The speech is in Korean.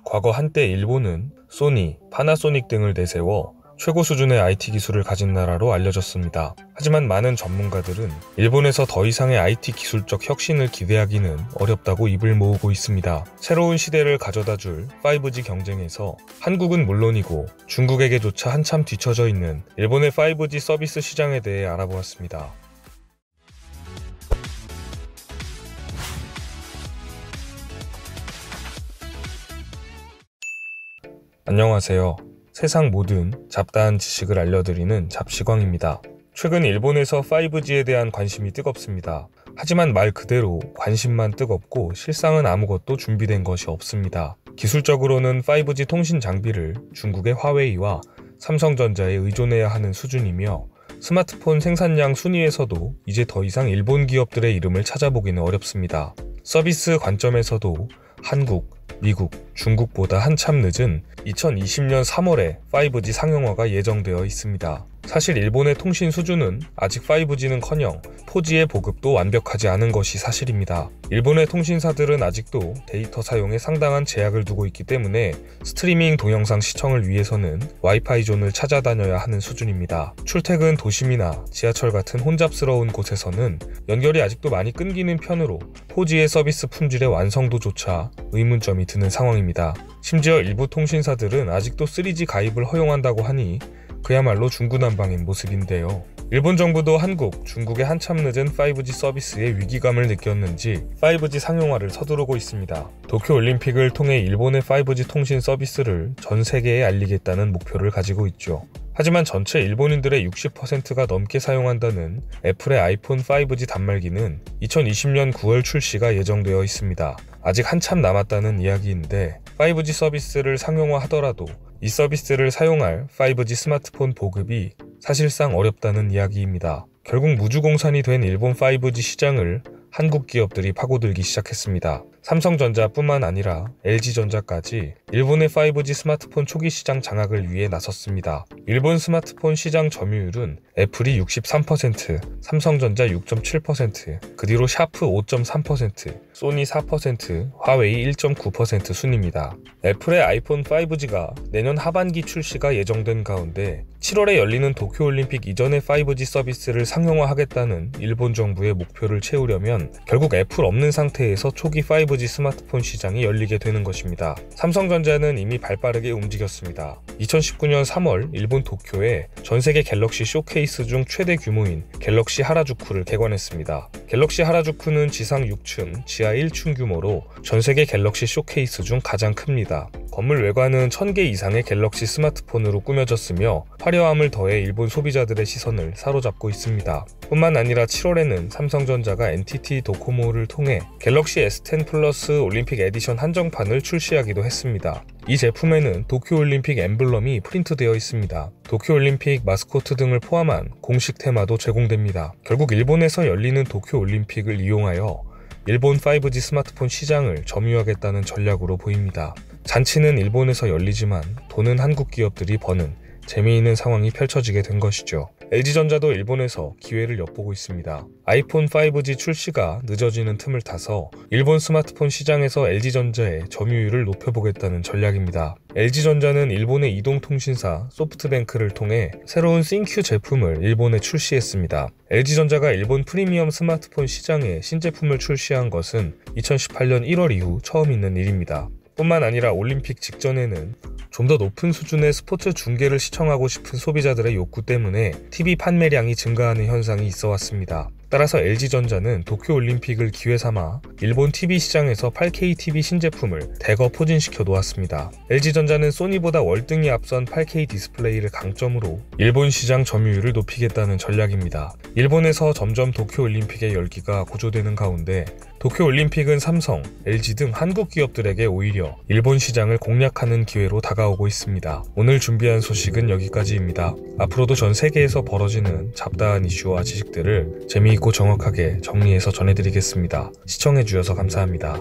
과거 한때 일본은 소니, 파나소닉 등을 내세워 최고 수준의 IT 기술을 가진 나라로 알려졌습니다. 하지만 많은 전문가들은 일본에서 더 이상의 IT 기술적 혁신을 기대하기는 어렵다고 입을 모으고 있습니다. 새로운 시대를 가져다줄 5G 경쟁에서 한국은 물론이고 중국에게조차 한참 뒤처져 있는 일본의 5G 서비스 시장에 대해 알아보았습니다. 안녕하세요. 세상 모든 잡다한 지식을 알려드리는 잡시광입니다. 최근 일본에서 5G에 대한 관심이 뜨겁습니다. 하지만 말 그대로 관심만 뜨겁고 실상은 아무것도 준비된 것이 없습니다. 기술적으로는 5G 통신 장비를 중국의 화웨이와 삼성전자에 의존해야 하는 수준이며 스마트폰 생산량 순위에서도 이제 더 이상 일본 기업들의 이름을 찾아보기는 어렵습니다. 서비스 관점에서도 한국, 미국, 중국보다 한참 늦은 2020년 3월에 5G 상용화가 예정되어 있습니다. 사실 일본의 통신 수준은 아직 5G는커녕 4G의 보급도 완벽하지 않은 것이 사실입니다. 일본의 통신사들은 아직도 데이터 사용에 상당한 제약을 두고 있기 때문에 스트리밍 동영상 시청을 위해서는 와이파이 존을 찾아다녀야 하는 수준입니다. 출퇴근 도심이나 지하철 같은 혼잡스러운 곳에서는 연결이 아직도 많이 끊기는 편으로 4G의 서비스 품질의 완성도조차 의문점이 드는 상황입니다. 심지어 일부 통신사들은 아직도 3G 가입을 허용한다고 하니 그야말로 중구난방인 모습인데요. 일본 정부도 한국, 중국의 한참 늦은 5G 서비스에 위기감을 느꼈는지 5G 상용화를 서두르고 있습니다. 도쿄올림픽을 통해 일본의 5G 통신 서비스를 전 세계에 알리겠다는 목표를 가지고 있죠. 하지만 전체 일본인들의 60%가 넘게 사용한다는 애플의 아이폰 5G 단말기는 2020년 9월 출시가 예정되어 있습니다. 아직 한참 남았다는 이야기인데 5G 서비스를 상용화하더라도 이 서비스를 사용할 5G 스마트폰 보급이 사실상 어렵다는 이야기입니다. 결국 무주공산이 된 일본 5G 시장을 한국 기업들이 파고들기 시작했습니다. 삼성전자뿐만 아니라 LG전자까지 일본의 5G 스마트폰 초기 시장 장악을 위해 나섰습니다. 일본 스마트폰 시장 점유율은 애플이 63%, 삼성전자 6.7%, 그 뒤로 샤프 5.3%, 소니 4%, 화웨이 1.9% 순입니다. 애플의 아이폰 5G가 내년 하반기 출시가 예정된 가운데 7월에 열리는 도쿄올림픽 이전의 5G 서비스를 상용화하겠다는 일본 정부의 목표를 채우려면 결국 애플 없는 상태에서 초기 5G 스마트폰 시장이 열리게 되는 것입니다. 삼성전자는 이미 발빠르게 움직였습니다. 2019년 3월 일본 도쿄에 전세계 갤럭시 쇼케이스 중 최대 규모인 갤럭시 하라주쿠를 개관했습니다. 갤럭시 하라주쿠는 지상 6층, 지하 1층 규모로 전세계 갤럭시 쇼케이스 중 가장 큽니다. 건물 외관은 1000개 이상의 갤럭시 스마트폰으로 꾸며졌으며 화려함을 더해 일본 소비자들의 시선을 사로잡고 있습니다. 뿐만 아니라 7월에는 삼성전자가 NTT 도코모를 통해 갤럭시 S10 플러스 올림픽 에디션 한정판을 출시하기도 했습니다. 이 제품에는 도쿄올림픽 엠블럼이 프린트되어 있습니다. 도쿄올림픽 마스코트 등을 포함한 공식 테마도 제공됩니다. 결국 일본에서 열리는 도쿄올림픽을 이용하여 일본 5G 스마트폰 시장을 점유하겠다는 전략으로 보입니다. 잔치는 일본에서 열리지만 돈은 한국 기업들이 버는 재미있는 상황이 펼쳐지게 된 것이죠. LG전자도 일본에서 기회를 엿보고 있습니다. 아이폰 5G 출시가 늦어지는 틈을 타서 일본 스마트폰 시장에서 LG전자의 점유율을 높여보겠다는 전략입니다. LG전자는 일본의 이동통신사 소프트뱅크를 통해 새로운 싱큐 제품을 일본에 출시했습니다. LG전자가 일본 프리미엄 스마트폰 시장에 신제품을 출시한 것은 2018년 1월 이후 처음 있는 일입니다. 뿐만 아니라 올림픽 직전에는 좀 더 높은 수준의 스포츠 중계를 시청하고 싶은 소비자들의 욕구 때문에 TV 판매량이 증가하는 현상이 있어 왔습니다. 따라서 LG전자는 도쿄올림픽을 기회 삼아 일본 TV 시장에서 8K TV 신제품을 대거 포진시켜 놓았습니다. LG전자는 소니보다 월등히 앞선 8K 디스플레이를 강점으로 일본 시장 점유율을 높이겠다는 전략입니다. 일본에서 점점 도쿄올림픽의 열기가 고조되는 가운데 도쿄올림픽은 삼성, LG 등 한국 기업들에게 오히려 일본 시장을 공략하는 기회로 다가오고 있습니다. 오늘 준비한 소식은 여기까지입니다. 앞으로도 전 세계에서 벌어지는 잡다한 이슈와 지식들을 재미있고 정확하게 정리해서 전해드리겠습니다. 시청해주셔서 감사합니다.